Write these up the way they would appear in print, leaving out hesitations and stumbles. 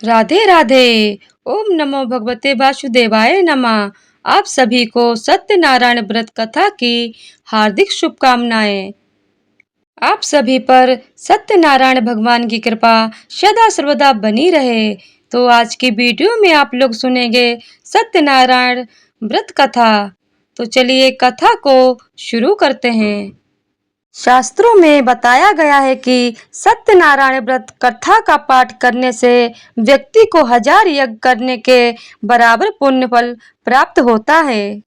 राधे राधे। ओम नमो भगवते वासुदेवाय नमः। आप सभी को सत्यनारायण व्रत कथा की हार्दिक शुभकामनाएं। आप सभी पर सत्यनारायण भगवान की कृपा सदा सर्वदा बनी रहे। तो आज की वीडियो में आप लोग सुनेंगे सत्यनारायण व्रत कथा। तो चलिए कथा को शुरू करते हैं। शास्त्रों में बताया गया है कि सत्यनारायण व्रत कथा का पाठ करने से व्यक्ति को 1000 यज्ञ करने के बराबर पुण्य फल प्राप्त होता है।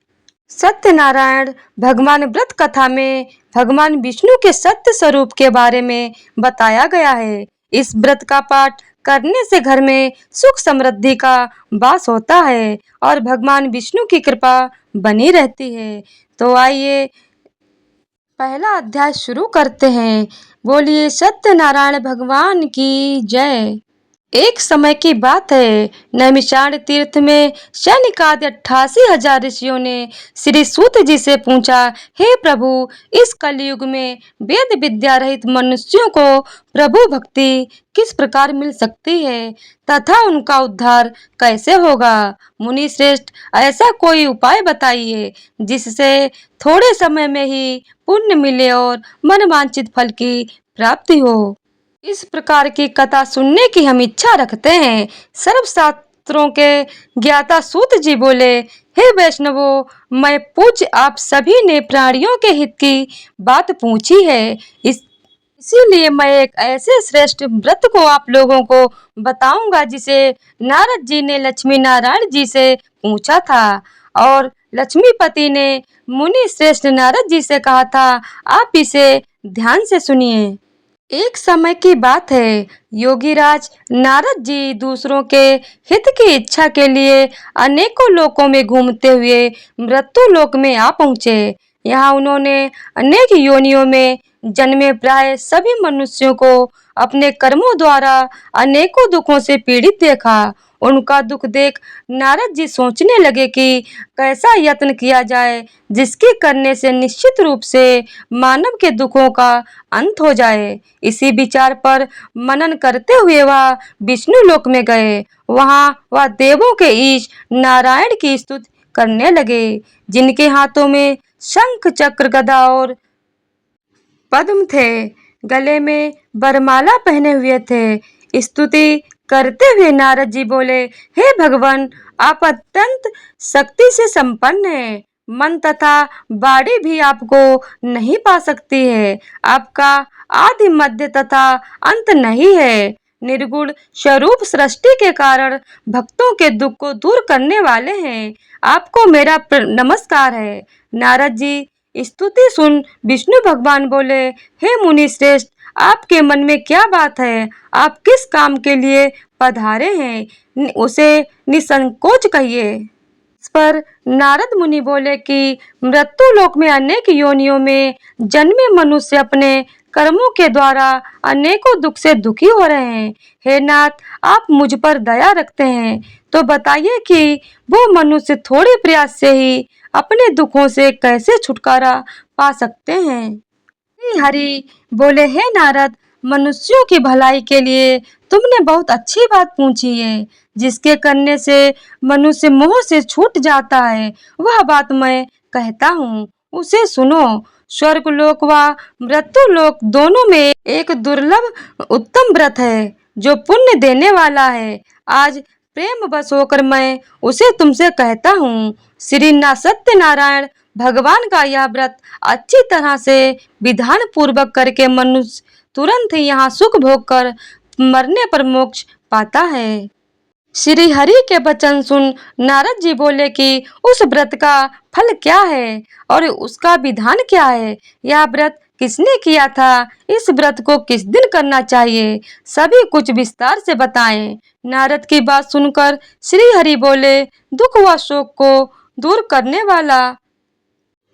सत्यनारायण भगवान व्रत कथा में भगवान विष्णु के सत्य स्वरूप के बारे में बताया गया है। इस व्रत का पाठ करने से घर में सुख समृद्धि का वास होता है और भगवान विष्णु की कृपा बनी रहती है। तो आइए पहला अध्याय शुरू करते हैं। बोलिए सत्यनारायण भगवान की जय। एक समय की बात है, नैमिषारण्य तीर्थ में सैनिकादि 88,000 ऋषियों ने श्री सूत जी से पूछा, हे प्रभु, इस कलयुग में वेद विद्या रहित मनुष्यों को प्रभु भक्ति किस प्रकार मिल सकती है तथा उनका उद्धार कैसे होगा। मुनि श्रेष्ठ, ऐसा कोई उपाय बताइए जिससे थोड़े समय में ही पुण्य मिले और मनवांछित फल की प्राप्ति हो। इस प्रकार की कथा सुनने की हम इच्छा रखते हैं। सर्वशास्त्रों के ज्ञाता सूत जी बोले, हे वैष्णवों, मैं पूज्य आप सभी ने प्राणियों के हित की बात पूछी है। इसीलिए मैं एक ऐसे श्रेष्ठ व्रत को आप लोगों को बताऊंगा जिसे नारद जी ने लक्ष्मी नारायण जी से पूछा था और लक्ष्मीपति ने मुनि श्रेष्ठ नारद जी से कहा था, आप इसे ध्यान से सुनिए। एक समय की बात है, योगीराज नारद जी दूसरों के हित की इच्छा के लिए अनेकों लोकों में घूमते हुए मृत्यु लोक में आ पहुँचे। यहाँ उन्होंने अनेक योनियों में जन्मे प्राय सभी मनुष्यों को अपने कर्मों द्वारा अनेकों दुखों से पीड़ित देखा। उनका दुख देख नारद जी सोचने लगे कि कैसा यत्न किया जाए जिसके करने से निश्चित रूप से मानव के दुखों का अंत हो जाए। इसी विचार पर मनन करते हुए वह विष्णु लोक में गए। वहां वह देवों के ईश नारायण की स्तुति करने लगे, जिनके हाथों में शंख चक्र गदा और पद्म थे, गले में वरमाला पहने हुए थे। स्तुति करते हुए नारद जी बोले, हे भगवान, आप अत्यंत शक्ति से संपन्न हैं। मन तथा वाणी भी आपको नहीं पा सकती है। आपका आदि मध्य तथा अंत नहीं है। निर्गुण स्वरूप सृष्टि के कारण भक्तों के दुख को दूर करने वाले हैं। आपको मेरा नमस्कार है। नारद जी स्तुति सुन विष्णु भगवान बोले, हे मुनि श्रेष्ठ, आपके मन में क्या बात है? आप किस काम के लिए पधारे हैं? उसे निसंकोच कहिए। इस पर नारद मुनि बोले कि मृत्यु लोक में अनेक योनियों में जन्मे मनुष्य अपने कर्मों के द्वारा अनेकों दुख से दुखी हो रहे हैं। हे नाथ, आप मुझ पर दया रखते हैं तो बताइए कि वो मनुष्य थोड़े प्रयास से ही अपने दुखों से कैसे छुटकारा पा सकते हैं। श्री हरि बोले, हे नारद, मनुष्यों की भलाई के लिए तुमने बहुत अच्छी बात पूछी है। जिसके करने से मनुष्य मोह से छूट जाता है, वह बात मैं कहता हूँ, उसे सुनो। स्वर्ग लोक व मृत्यु लोक दोनों में एक दुर्लभ उत्तम व्रत है जो पुण्य देने वाला है। आज प्रेम बस होकर मैं उसे तुमसे कहता हूँ। श्री सत्यनारायण भगवान का यह व्रत अच्छी तरह से विधान पूर्वक करके मनुष्य तुरंत ही यहाँ सुख भोग कर मरने पर मोक्ष पाता है। श्री हरि के वचन सुन नारद जी बोले कि उस व्रत का फल क्या है और उसका विधान क्या है? यह व्रत किसने किया था? इस व्रत को किस दिन करना चाहिए? सभी कुछ विस्तार से बताएं। नारद की बात सुनकर श्री हरि बोले, दुख व शोक को दूर करने वाला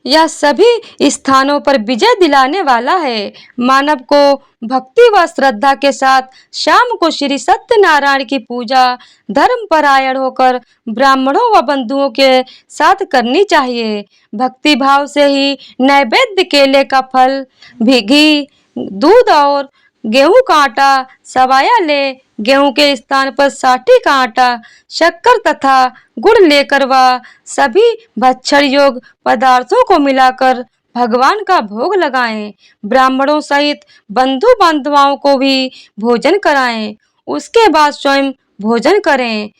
यह सभी स्थानों पर विजय दिलाने वाला है। मानव को भक्ति व श्रद्धा के साथ शाम को श्री सत्यनारायण की पूजा धर्म परायण होकर ब्राह्मणों व बंधुओं के साथ करनी चाहिए। भक्ति भाव से ही नैवेद्य केले का फल, घी, दूध और गेहूं का आटा सवाया ले, गेहूं के स्थान पर साठी का आटा, शक्कर तथा गुड़ लेकर वह सभी भक्षण योग्य पदार्थों को मिलाकर भगवान का भोग लगाएं। ब्राह्मणों सहित बंधु बांधवाओं को भी भोजन कराएं। उसके बाद स्वयं भोजन करें।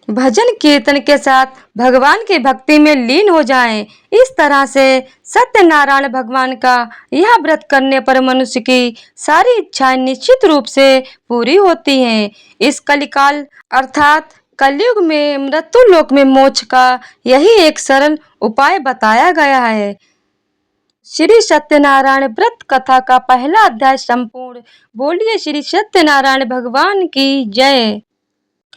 भजन कीर्तन के साथ भगवान की भक्ति में लीन हो जाएं। इस तरह से सत्यनारायण भगवान का यह व्रत करने पर मनुष्य की सारी इच्छाएं निश्चित रूप से पूरी होती हैं। इस कलिकाल अर्थात कलयुग में मृत्यु लोक में मोक्ष का यही एक सरल उपाय बताया गया है। श्री सत्यनारायण व्रत कथा का पहला अध्याय संपूर्ण। बोलिए श्री सत्यनारायण भगवान की जय।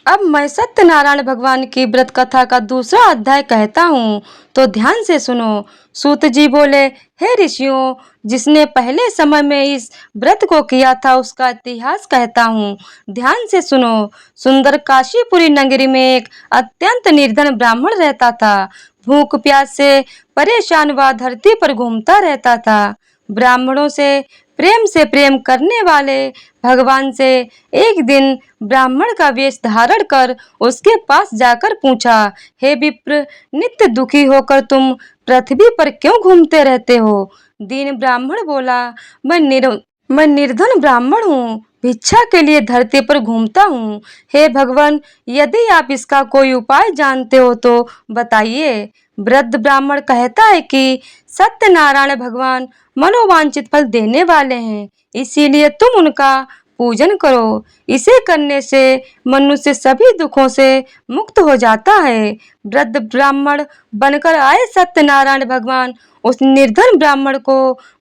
अब मैं सत्यनारायण भगवान की व्रत कथा का दूसरा अध्याय कहता हूँ, तो ध्यान से सुनो। सूत जी बोले, हे ऋषियों, जिसने पहले समय में इस व्रत को किया था उसका इतिहास कहता हूँ, ध्यान से सुनो। सुंदर काशीपुरी नगरी में एक अत्यंत निर्धन ब्राह्मण रहता था। भूख प्यास से परेशान वह धरती पर घूमता रहता था। ब्राह्मणों से प्रेम करने वाले भगवान से एक दिन ब्राह्मण का वेश धारण कर उसके पास जाकर पूछा, हे विप्र, नित्य दुखी होकर तुम पृथ्वी पर क्यों घूमते रहते हो? दीन ब्राह्मण बोला, मैं निर्धन ब्राह्मण हूँ, भिक्षा के लिए धरती पर घूमता हूँ। हे भगवान, यदि आप इसका कोई उपाय जानते हो तो बताइए। वृद्ध ब्राह्मण कहता है कि सत्यनारायण भगवान मनोवांछित फल देने वाले हैं, इसीलिए तुम उनका पूजन करो। इसे करने से मनुष्य सभी दुखों से मुक्त हो जाता है। वृद्ध ब्राह्मण बनकर आए सत्यनारायण भगवान उस निर्धन ब्राह्मण को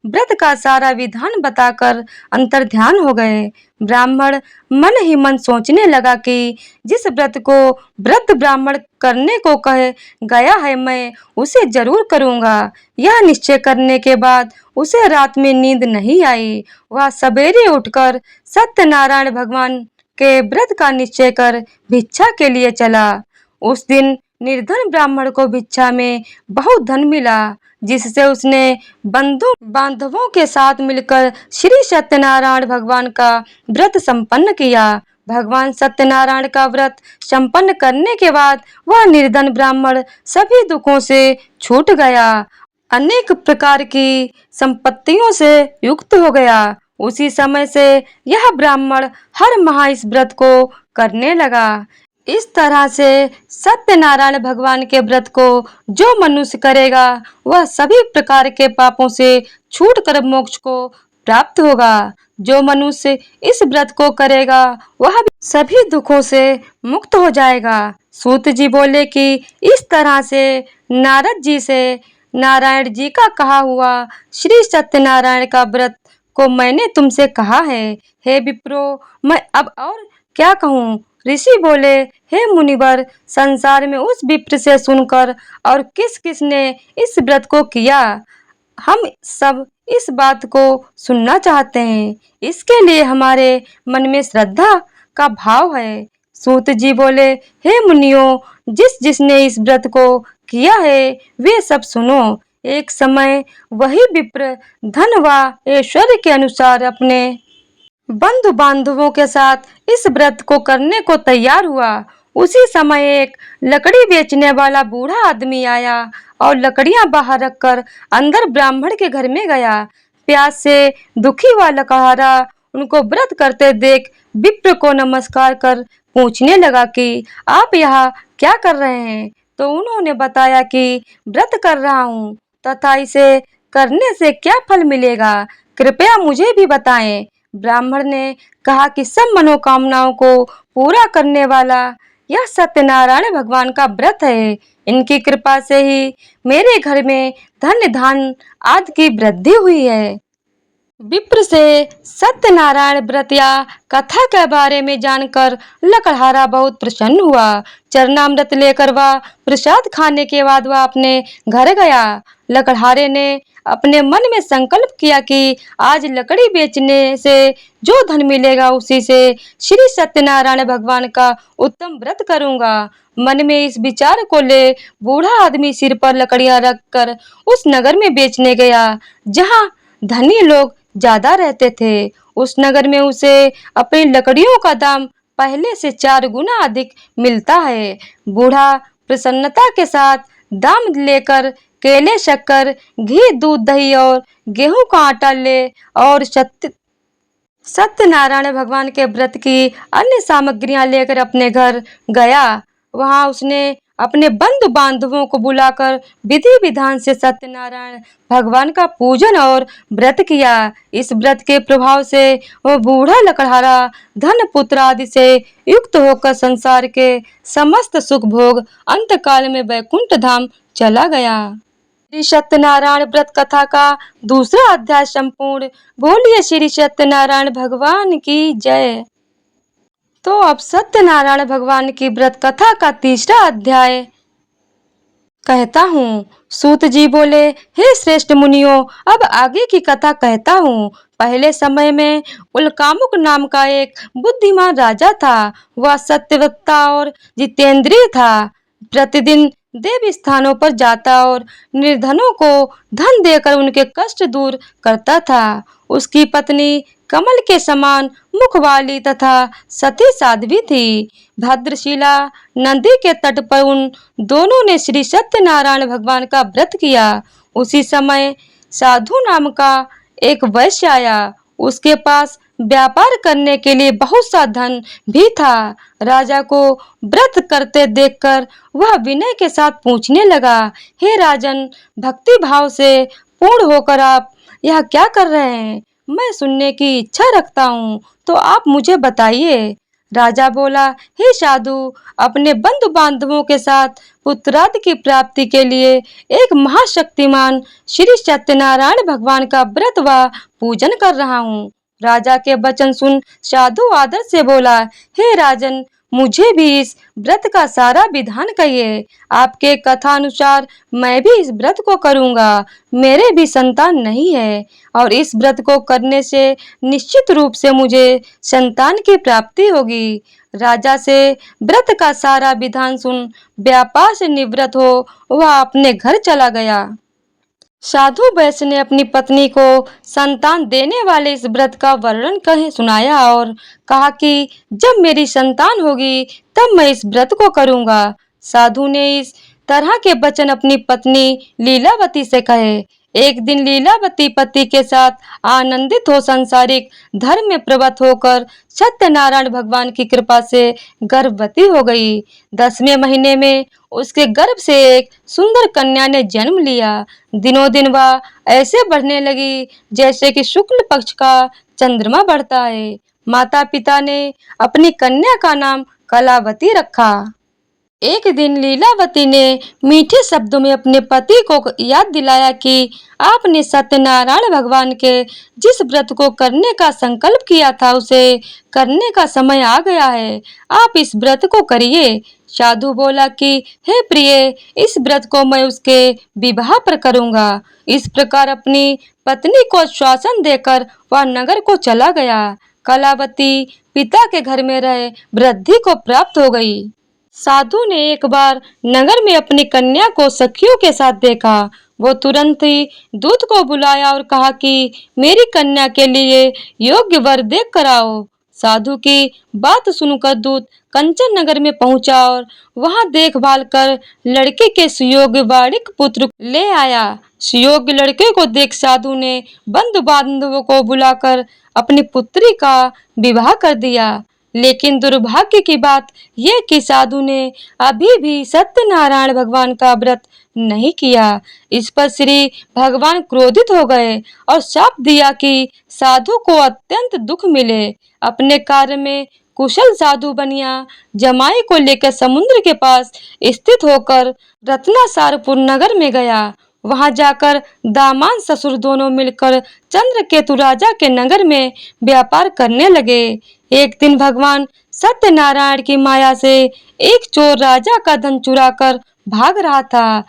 व्रत का सारा विधान बताकर अंतर्ध्यान हो गए। ब्राह्मण मन ही मन सोचने लगा कि जिस व्रत को वृद्ध ब्राह्मण करने को कहे गया है, मैं उसे जरूर करूंगा। यह निश्चय करने के बाद उसे रात में नींद नहीं आई। वह सवेरे उठकर सत्यनारायण भगवान के व्रत का निश्चय कर भिक्षा के लिए चला। उस दिन निर्धन ब्राह्मण को भिक्षा में बहुत धन मिला, जिससे उसने बंधु बांधवों के साथ मिलकर श्री सत्यनारायण भगवान का व्रत संपन्न किया। भगवान सत्यनारायण का व्रत संपन्न करने के बाद वह निर्धन ब्राह्मण सभी दुखों से छूट गया, अनेक प्रकार की संपत्तियों से युक्त हो गया। उसी समय से यह ब्राह्मण हर माह इस व्रत को करने लगा। इस तरह से सत्यनारायण भगवान के व्रत को जो मनुष्य करेगा वह सभी प्रकार के पापों से छूटकर मोक्ष को प्राप्त होगा। जो मनुष्य इस व्रत को करेगा वह भी सभी दुखों से मुक्त हो जाएगा। सूत जी बोले कि इस तरह से नारद जी से नारायण जी का कहा हुआ श्री सत्यनारायण का व्रत को मैंने तुमसे कहा है। हे विप्रो, मैं अब और क्या कहूँ? ऋषि बोले, हे मुनिवर, संसार में उस विप्र से सुनकर और किस किस ने इस व्रत को किया, हम सब इस बात को सुनना चाहते हैं। इसके लिए हमारे मन में श्रद्धा का भाव है। सूत जी बोले, हे मुनियों, जिसने इस व्रत को किया है वे सब सुनो। एक समय वही विप्र धन व ऐश्वर्य के अनुसार अपने बंधु बांधवों के साथ इस व्रत को करने को तैयार हुआ। उसी समय एक लकड़ी बेचने वाला बूढ़ा आदमी आया और लकड़ियां बाहर रखकर अंदर ब्राह्मण के घर में गया। प्यास से दुखी हुआ लकड़हारा उनको व्रत करते देख विप्र को नमस्कार कर पूछने लगा कि आप यहाँ क्या कर रहे हैं? तो उन्होंने बताया कि व्रत कर रहा हूँ तथा इसे करने से क्या फल मिलेगा, कृपया मुझे भी बताएं। ब्राह्मण ने कहा कि सब मनोकामनाओं को पूरा करने वाला यह सत्यनारायण भगवान का व्रत है। इनकी कृपा से ही मेरे घर में धन धान आदि की वृद्धि हुई है। विप्र से सत्यनारायण व्रत या कथा के बारे में जानकर लकड़हारा बहुत प्रसन्न हुआ। चरणामृत लेकर वह प्रसाद खाने के बाद वह अपने घर गया। लकड़हारे ने अपने मन में संकल्प किया कि आज लकड़ी बेचने से जो धन मिलेगा उसी से श्री सत्यनारायण भगवान का उत्तम व्रत करूंगा। मन में इस विचार को ले बूढ़ा आदमी सिर पर लकड़ियां रखकर उस नगर में बेचने गया जहां धनी लोग ज्यादा रहते थे। उस नगर में उसे अपनी लकड़ियों का दाम पहले से 4 गुना अधिक मिलता है। बूढ़ा प्रसन्नता के साथ दाम लेकर केले, शक्कर, घी, दूध, दही और गेहूं का आटा ले और सत्यनारायण भगवान के व्रत की अन्य सामग्रियां लेकर अपने घर गया। वहां उसने अपने बंधु बांधवों को बुलाकर विधि विधान से सत्यनारायण भगवान का पूजन और व्रत किया। इस व्रत के प्रभाव से वह बूढ़ा लकड़हारा धन पुत्र आदि से युक्त होकर संसार के समस्त सुख भोग अंतकाल में वैकुंठ धाम चला गया। श्री सत्यनारायण व्रत कथा का दूसरा अध्याय संपूर्ण। बोलिए श्री सत्यनारायण भगवान की जय। तो अब सत्यनारायण भगवान की व्रत कथा का तीसरा अध्याय कहता हूँ। सूत जी बोले, हे श्रेष्ठ मुनियों, अब आगे की कथा कहता हूँ। पहले समय में उल्कामुक नाम का एक बुद्धिमान राजा था। वह सत्यवक्ता और जितेंद्रिय था। प्रतिदिन देव स्थानों पर जाता और निर्धनों को धन देकर उनके कष्ट दूर करता था। उसकी पत्नी कमल के समान मुख वाली तथा सती साध्वी थी। भद्रशिला नदी के तट पर उन दोनों ने श्री सत्यनारायण भगवान का व्रत किया। उसी समय साधु नाम का एक वैश्य आया। उसके पास व्यापार करने के लिए बहुत सा धन भी था। राजा को व्रत करते देखकर वह विनय के साथ पूछने लगा, हे राजन, भक्ति भाव से पूर्ण होकर आप यह क्या कर रहे हैं? मैं सुनने की इच्छा रखता हूँ, तो आप मुझे बताइए। राजा बोला, हे साधु, अपने बंधु बांधवों के साथ पुत्रादि की प्राप्ति के लिए एक महाशक्तिमान श्री सत्यनारायण भगवान का व्रत व पूजन कर रहा हूँ। राजा के वचन सुन साधु आदर से बोला, हे राजन, मुझे भी इस व्रत का सारा विधान कहिए। आपके कथा अनुसार मैं भी इस व्रत को करूंगा। मेरे भी संतान नहीं है और इस व्रत को करने से निश्चित रूप से मुझे संतान की प्राप्ति होगी। राजा से व्रत का सारा विधान सुन व्यापार से निवृत्त हो वह अपने घर चला गया। साधु वैश्य ने अपनी पत्नी को संतान देने वाले इस व्रत का वर्णन कहे सुनाया और कहा कि जब मेरी संतान होगी तब मैं इस व्रत को करूंगा। साधु ने इस तरह के वचन अपनी पत्नी लीलावती से कहे। एक दिन लीलावती पति के साथ आनंदित हो सांसारिक धर्म में प्रवृत्त होकर सत्यनारायण भगवान की कृपा से गर्भवती हो गई। 10वें महीने में उसके गर्भ से एक सुंदर कन्या ने जन्म लिया। दिनों दिन वह ऐसे बढ़ने लगी जैसे कि शुक्ल पक्ष का चंद्रमा बढ़ता है। माता पिता ने अपनी कन्या का नाम कलावती रखा। एक दिन लीलावती ने मीठे शब्दों में अपने पति को याद दिलाया कि आपने सत्यनारायण भगवान के जिस व्रत को करने का संकल्प किया था उसे करने का समय आ गया है। आप इस व्रत को करिए। साधु बोला कि हे प्रिय, इस व्रत को मैं उसके विवाह पर करूंगा। इस प्रकार अपनी पत्नी को आश्वासन देकर वह नगर को चला गया। कलावती पिता के घर में रहे वृद्धि को प्राप्त हो गई। साधु ने एक बार नगर में अपनी कन्या को सखियों के साथ देखा। वो तुरंत ही दूत को बुलाया और कहा कि मेरी कन्या के लिए योग्य वर देख कर आओ। साधु की बात सुनकर दूत कंचन नगर में पहुंचा और वहां देखभाल कर लड़के के सुयोग्य बालिक पुत्र ले आया। सुयोग्य लड़के को देख साधु ने बंधु बांधवों को बुलाकर अपनी पुत्री का विवाह कर दिया। लेकिन दुर्भाग्य की बात यह कि साधु ने अभी भी सत्यनारायण भगवान का व्रत नहीं किया। इस पर श्री भगवान क्रोधित हो गए और शाप दिया कि साधु को अत्यंत दुख मिले। अपने कार्य में कुशल साधु बनिया जमाई को लेकर समुद्र के पास स्थित होकर रत्नासारपुर नगर में गया। वहां जाकर दामाद ससुर दोनों मिलकर चंद्रकेतु राजा के नगर में व्यापार करने लगे। एक दिन भगवान सत्यनारायण की माया से एक चोर राजा का धन चुराकर भाग रहा था।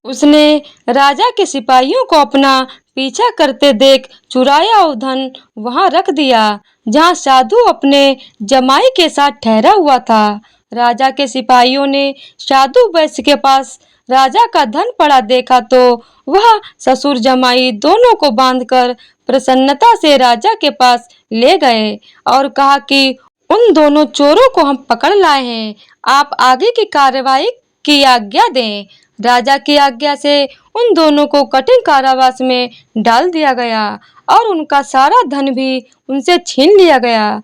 उसने राजा के सिपाहियों को अपना पीछा करते देख चुराया हुआ धन वहां रख दिया जहां साधु अपने जमाई के साथ ठहरा हुआ था। राजा के सिपाहियों ने साधु वैश्य के पास राजा का धन पड़ा देखा तो वह ससुर जमाई दोनों को बांधकर प्रसन्नता से राजा के पास ले गए और कहा कि उन दोनों चोरों को हम पकड़ लाए हैं, आप आगे की कार्रवाई की आज्ञा दें। राजा की आज्ञा से उन दोनों को कठिन कारावास में डाल दिया गया और उनका सारा धन भी उनसे छीन लिया गया।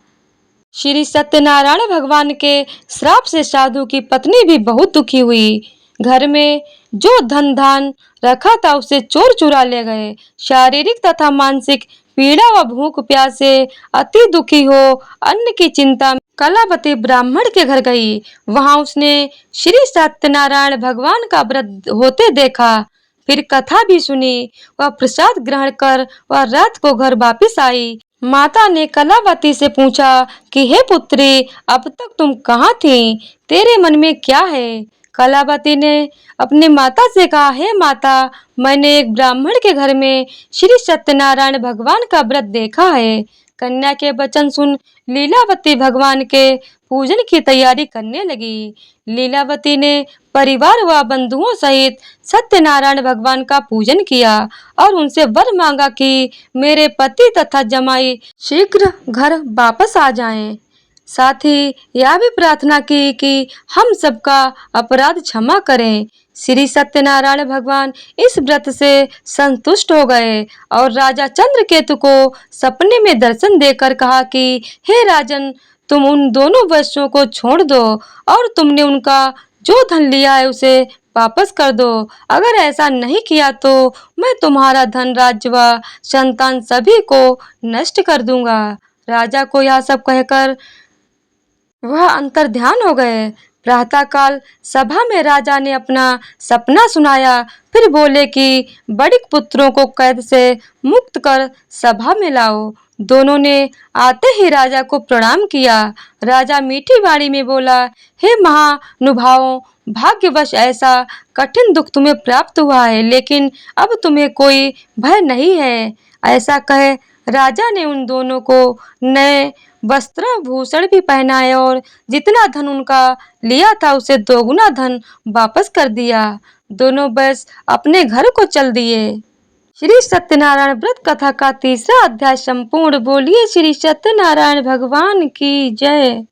श्री सत्यनारायण भगवान के श्राप से साधु की पत्नी भी बहुत दुखी हुई। घर में जो धन धान रखा था उसे चोर चुरा ले गए। शारीरिक तथा मानसिक पीड़ा व भूख प्यास से अति दुखी हो अन्न की चिंता में कलावती ब्राह्मण के घर गई। वहां उसने श्री सत्यनारायण भगवान का व्रत होते देखा, फिर कथा भी सुनी। वह प्रसाद ग्रहण कर वह रात को घर वापिस आई। माता ने कलावती से पूछा कि हे पुत्री, अब तक तुम कहाँ थी? तेरे मन में क्या है? कलावती ने अपनी माता से कहा, हे माता, मैंने एक ब्राह्मण के घर में श्री सत्यनारायण भगवान का व्रत देखा है। कन्या के वचन सुन लीलावती भगवान के पूजन की तैयारी करने लगी। लीलावती ने परिवार व बंधुओं सहित सत्यनारायण भगवान का पूजन किया और उनसे वर मांगा कि मेरे पति तथा जमाई शीघ्र घर वापस आ जाएं। साथ ही यह भी प्रार्थना की कि हम सबका अपराध क्षमा करें। श्री सत्यनारायण भगवान इस व्रत से संतुष्ट हो गए और राजा चंद्रकेतु को सपने में दर्शन देकर कहा कि हे राजन, तुम उन दोनों वैश्यों को छोड़ दो और तुमने उनका जो धन लिया है उसे वापस कर दो। अगर ऐसा नहीं किया तो मैं तुम्हारा धन, राज्य व संतान सभी को नष्ट कर दूंगा। राजा को यह सब कहकर वह अंतर ध्यान हो गए। प्रातःकाल सभा में राजा ने अपना सपना सुनाया, फिर बोले कि बड़े पुत्रों को कैद से मुक्त कर सभा में लाओ। दोनों ने आते ही राजा को प्रणाम किया। राजा मीठी वाणी में बोला, हे महानुभावों, भाग्यवश ऐसा कठिन दुख तुम्हें प्राप्त हुआ है, लेकिन अब तुम्हें कोई भय नहीं है। ऐसा कहे राजा ने उन दोनों को नए वस्त्र भूषण भी पहनाए और जितना धन उनका लिया था उसे दोगुना धन वापस कर दिया। दोनों बस अपने घर को चल दिए। श्री सत्यनारायण व्रत कथा का तीसरा अध्याय संपूर्ण। बोलिए श्री सत्यनारायण भगवान की जय।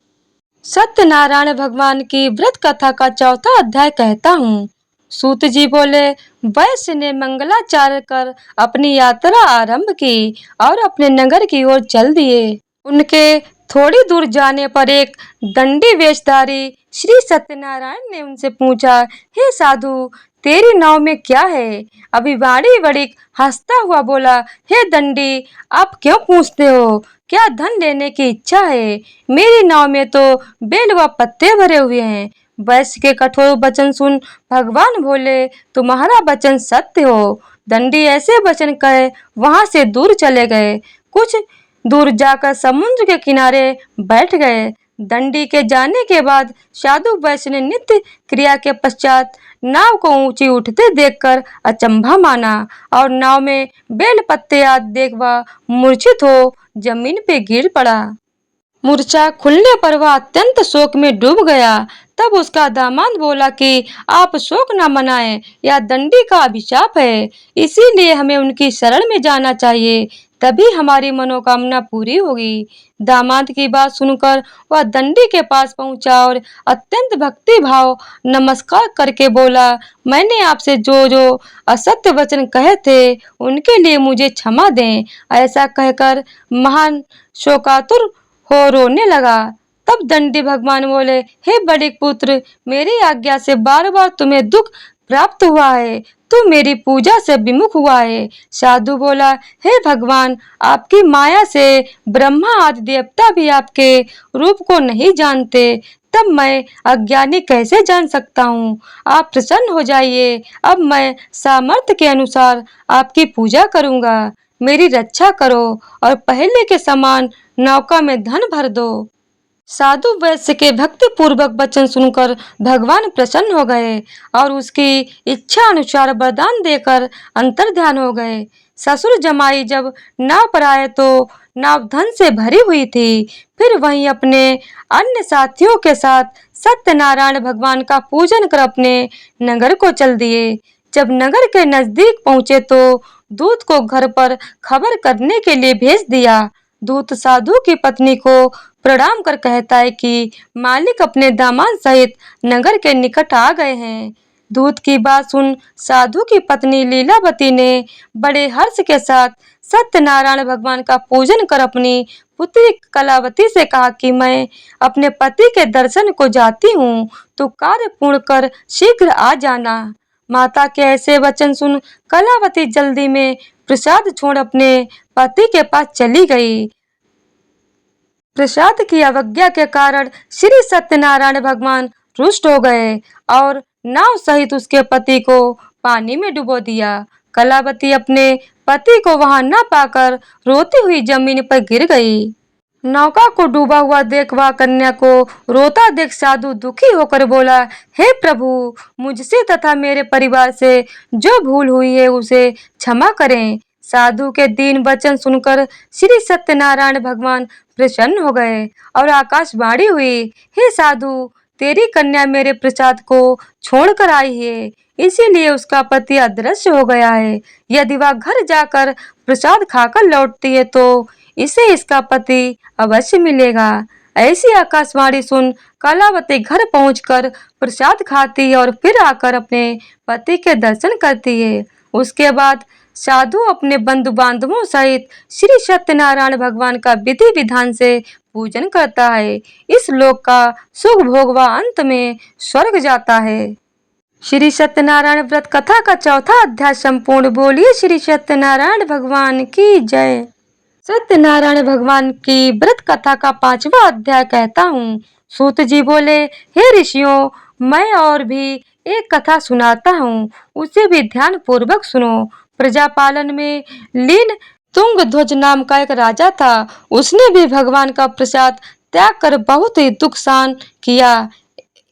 सत्यनारायण भगवान की व्रत कथा का चौथा अध्याय कहता हूँ। सूत जी बोले, वैश्य ने मंगलाचार कर अपनी यात्रा आरंभ की और अपने नगर की ओर चल दिए। उनके थोड़ी दूर जाने पर एक दंडी वेशधारी श्री सत्यनारायण ने उनसे पूछा, हे साधु, तेरी नाव में क्या है? अभिवाड़ी बड़ी हंसता हुआ बोला, हे दंडी, आप क्यों पूछते हो? क्या धन लेने की इच्छा है? मेरी नाव में तो बेल व पत्ते भरे हुए हैं। वैश्य के कठोर वचन सुन भगवान बोले, तुम्हारा वचन सत्य हो। दंडी ऐसे वचन कहे वहां से दूर चले गए। कुछ दूर जाकर समुद्र के किनारे बैठ गए। दंडी के जाने के बाद साधु वैश्य ने नित्य क्रिया के पश्चात नाव को ऊंची उठते देखकर अचंभा माना और नाव में बेल पत्ते आदि देख वह मूर्छित हो जमीन पे गिर पड़ा। मूर्छा खुलने पर वह अत्यंत शोक में डूब गया। तब उसका दामाद बोला कि आप शोक न मनाएं, यह दंडी का अभिशाप है, इसीलिए हमें उनकी शरण में जाना चाहिए, तभी हमारी मनोकामना पूरी होगी। दामाद की बात सुनकर वह दंडी के पास पहुंचा और अत्यंत भक्ति भाव नमस्कार करके बोला, मैंने आपसे जो जो असत्य वचन कहे थे उनके लिए मुझे क्षमा दें। ऐसा कहकर महान शोकातुर हो रोने लगा। तब दंडी भगवान बोले, हे बड़े पुत्र, मेरी आज्ञा से बार बार तुम्हें दुख प्राप्त हुआ है, तू मेरी पूजा से विमुख हुआ है। साधु बोला, हे भगवान, आपकी माया से ब्रह्मा आदि देवता भी आपके रूप को नहीं जानते, तब मैं अज्ञानी कैसे जान सकता हूँ? आप प्रसन्न हो जाइए, अब मैं सामर्थ्य के अनुसार आपकी पूजा करूँगा। मेरी रक्षा करो और पहले के समान नौका में धन भर दो। साधु वैश्य के भक्ति पूर्वक वचन सुनकर भगवान प्रसन्न हो गए और उसकी इच्छा अनुसार वरदान देकर अंतर्ध्यान हो गए। ससुर जमाई जब नाव पर आए तो नाव धन से भरी हुई थी। फिर वहीं अपने अन्य साथियों के साथ सत्यनारायण भगवान का पूजन कर अपने नगर को चल दिए। जब नगर के नजदीक पहुंचे तो दूत को घर पर खबर करने के लिए भेज दिया। दूत साधु की पत्नी को प्रणाम कर कहता है कि मालिक अपने दामाद सहित नगर के निकट आ गए हैं। दूत की बात सुन साधु की पत्नी लीलावती ने बड़े हर्ष के साथ सत्यनारायण भगवान का पूजन कर अपनी पुत्री कलावती से कहा कि मैं अपने पति के दर्शन को जाती हूँ, तो कार्य पूर्ण कर शीघ्र आ जाना। माता के ऐसे वचन सुन कलावती जल्दी में प्रसाद छोड़ अपने पति के पास चली गई। प्रसाद की अवज्ञा के कारण श्री सत्यनारायण भगवान रुष्ट हो गए और नाव सहित उसके पति को पानी में डुबो दिया। कलावती अपने पति को वहां न पाकर रोती हुई जमीन पर गिर गई। नौका को डूबा हुआ देख वह कन्या को रोता देख साधु दुखी होकर बोला, हे प्रभु, मुझसे तथा मेरे परिवार से जो भूल हुई है उसे क्षमा करें। साधु के दीन वचन सुनकर श्री सत्यनारायण भगवान प्रसन्न हो गए और आकाशवाणी हुई, हे साधु, तेरी कन्या मेरे प्रसाद को छोड़कर आई है, इसीलिए उसका पति अदृश्य हो गया है। यदि वह घर जाकर प्रसाद खाकर लौटती है तो इसे इसका पति अवश्य मिलेगा। ऐसी आकाशवाणी सुन कलावती घर पहुंचकर प्रसाद खाती है और फिर आकर अपने पति के दर्शन करती है। उसके बाद साधु अपने बंधु बांधवों सहित श्री सत्यनारायण भगवान का विधि विधान से पूजन करता है। इस लोक का सुख भोग व अंत में स्वर्ग जाता है। श्री सत्यनारायण व्रत कथा का चौथा अध्याय संपूर्ण। बोलिए श्री सत्यनारायण भगवान की जय। सत्यनारायण भगवान की व्रत कथा का 5वां अध्याय कहता हूँ। सूत जी बोले, हे ऋषियों, मैं और भी एक कथा सुनाता हूँ, उसे भी ध्यान पूर्वक सुनो। प्रजापालन में लीन तुंगध्वज नाम का एक राजा था। उसने भी भगवान का प्रसाद त्याग कर बहुत ही दुख सहन किया।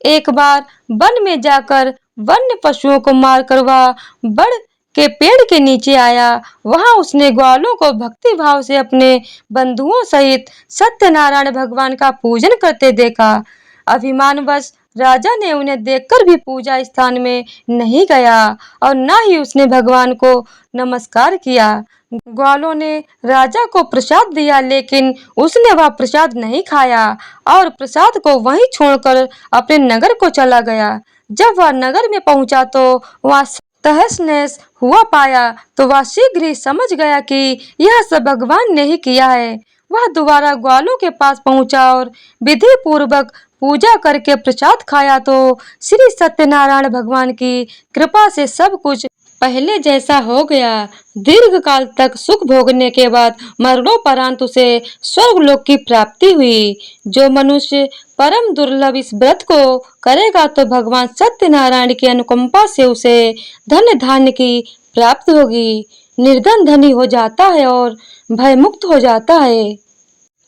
एक बार वन में जाकर वन्य पशुओं को मारकर वह बड़ के पेड़ के नीचे आया। वहां उसने ग्वालों को भक्ति भाव से अपने बंधुओं सहित सत्यनारायण भगवान का पूजन करते देखा। अभिमानवश राजा ने उन्हें देखकर भी पूजा स्थान में नहीं गया और न ही उसने भगवान को नमस्कार किया। ग्वालों ने राजा को प्रसाद दिया, लेकिन उसने वह प्रसाद नहीं खाया और प्रसाद को वहीं छोड़कर अपने नगर को चला गया। जब वह नगर में पहुंचा तो वह तहस नहस हुआ पाया, तो वह शीघ्र ही समझ गया कि यह सब भगवान ने ही किया है। वह दोबारा ग्वालों के पास पहुंचा और विधि पूर्वक पूजा करके प्रसाद खाया तो श्री सत्यनारायण भगवान की कृपा से सब कुछ पहले जैसा हो गया। दीर्घ काल तक सुख भोगने के बाद मरणोपरांत उसे स्वर्गलोक की प्राप्ति हुई। जो मनुष्य परम दुर्लभ इस व्रत को करेगा तो भगवान सत्यनारायण की अनुकंपा से उसे धन धान्य की प्राप्ति होगी। निर्धन धनी हो जाता है और भय मुक्त हो जाता है।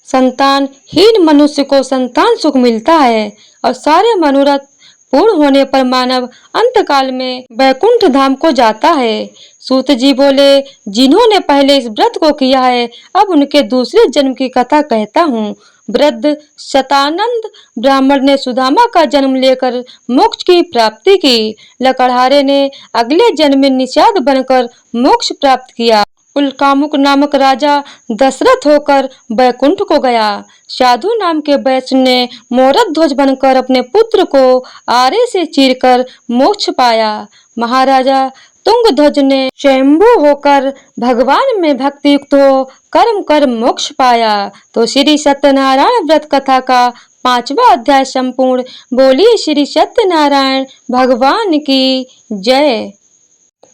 संतान हीन मनुष्य को संतान सुख मिलता है और सारे मनोरथ पूर्ण होने पर मानव अंतकाल में वैकुंठ धाम को जाता है। सूत जी बोले, जिन्होंने पहले इस व्रत को किया है, अब उनके दूसरे जन्म की कथा कहता हूँ। वृद्ध शतानंद ब्राह्मण ने सुदामा का जन्म लेकर मोक्ष की प्राप्ति की। लकड़हारे ने अगले जन्म में निषाद बनकर मोक्ष प्राप्त किया। उल्कामुक नामक राजा दशरथ होकर बैकुंठ को गया। साधु नाम के वैश्य ने मोरक ध्वज बनकर अपने पुत्र को आरे से चीरकर मोक्ष पाया। महाराजा तुंगध्वज ने स्वयंभू होकर भगवान में भक्ति युक्त हो कर्म कर मोक्ष पाया। तो श्री सत्यनारायण व्रत कथा का 5वां अध्याय संपूर्ण। बोलिए श्री सत्यनारायण भगवान की जय।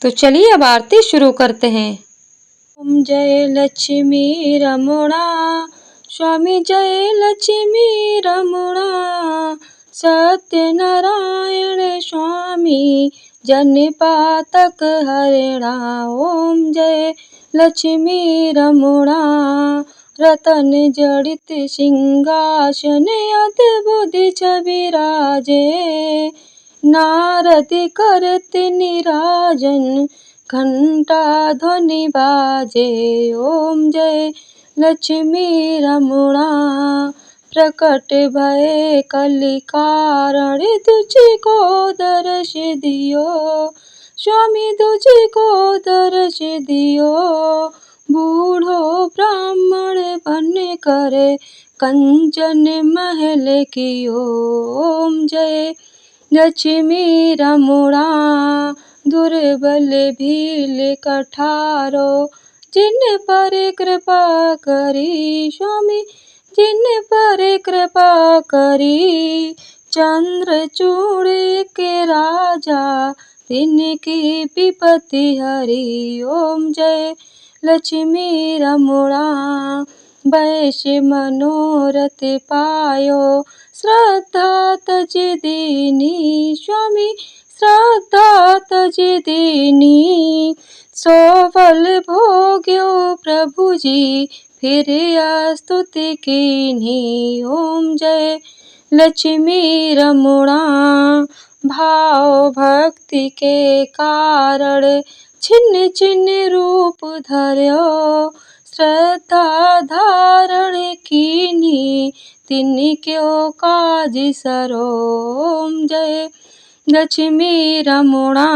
तो चलिए अब आरती शुरू करते हैं। ओम जय लक्ष्मी रमणा, स्वामी जय लक्ष्मी रमणा, सत्यनारायण स्वामी जन पातक हरिणा। ओम जय लक्ष्मी रमणा, रतन जड़ित सिंहासन अद्भुत छवि राजे, नारद करत निराजन घंटा ध्वनि बाजे। ओम जय लक्ष्मी रमुणा, प्रकट भये कलि कारण, तुझको दर्श दियो स्वामी, तुझको दर्श दियो। बूढ़ो ब्राह्मण बन करे कंचन महल कियो। ओम जय लक्ष्मी रमुणा, दुर्बल भील कठारो, जिन पर कृपा करी स्वामी, जिन पर कृपा करी। चंद्रचूड़ के राजा, तिनकी विपत्ति हरी। ओम जय लक्ष्मी रमुणा, वैश्य मनोरथ पायो, श्रद्धा तज दीनी स्वामी, श्रद्धा तज दीनी। सो फल भोग्यो प्रभु जी, फिर स्तुति कीन्ही। ओम जय लक्ष्मी रमुणा, भाव भक्ति के कारण, छिन्न छिन्न रूप धर्यो, श्रद्धा धारण कीन्ही, तिनक्यो काज सरो। ओम जय लक्ष्मी रमुणा,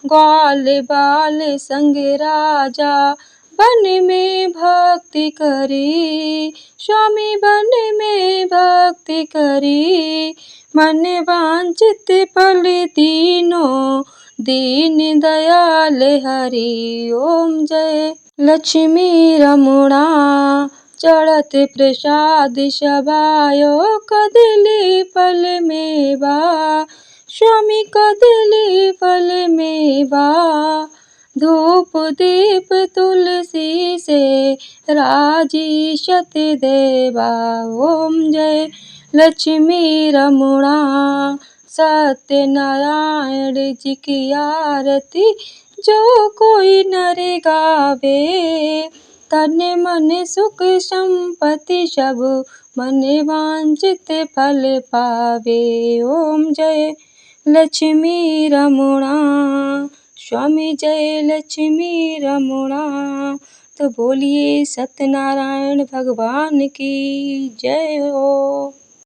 ग्वाल बाल संग राजा, वन में भक्ति करी स्वामी, वन में भक्ति करी। मन वांछित फल तीनों, दीन दयाल हरि। ओम जय लक्ष्मी रमुणा, चढ़त प्रसाद सभायो, कदली फल मेवा स्वामी, कदली फल मेवा। धूप दीप तुलसी से, राजी शत देवा। ओम जय लक्ष्मी रमुणा, सत्यनारायण जी की आरती जो कोई नर गावे, तन मन सुख संपत्ति सब, मन वांछित फल पावे। ओम जय लक्ष्मी रमुणा स्वामी, जय लक्ष्मी रमुणा। तो बोलिए सत्यनारायण भगवान की जय हो।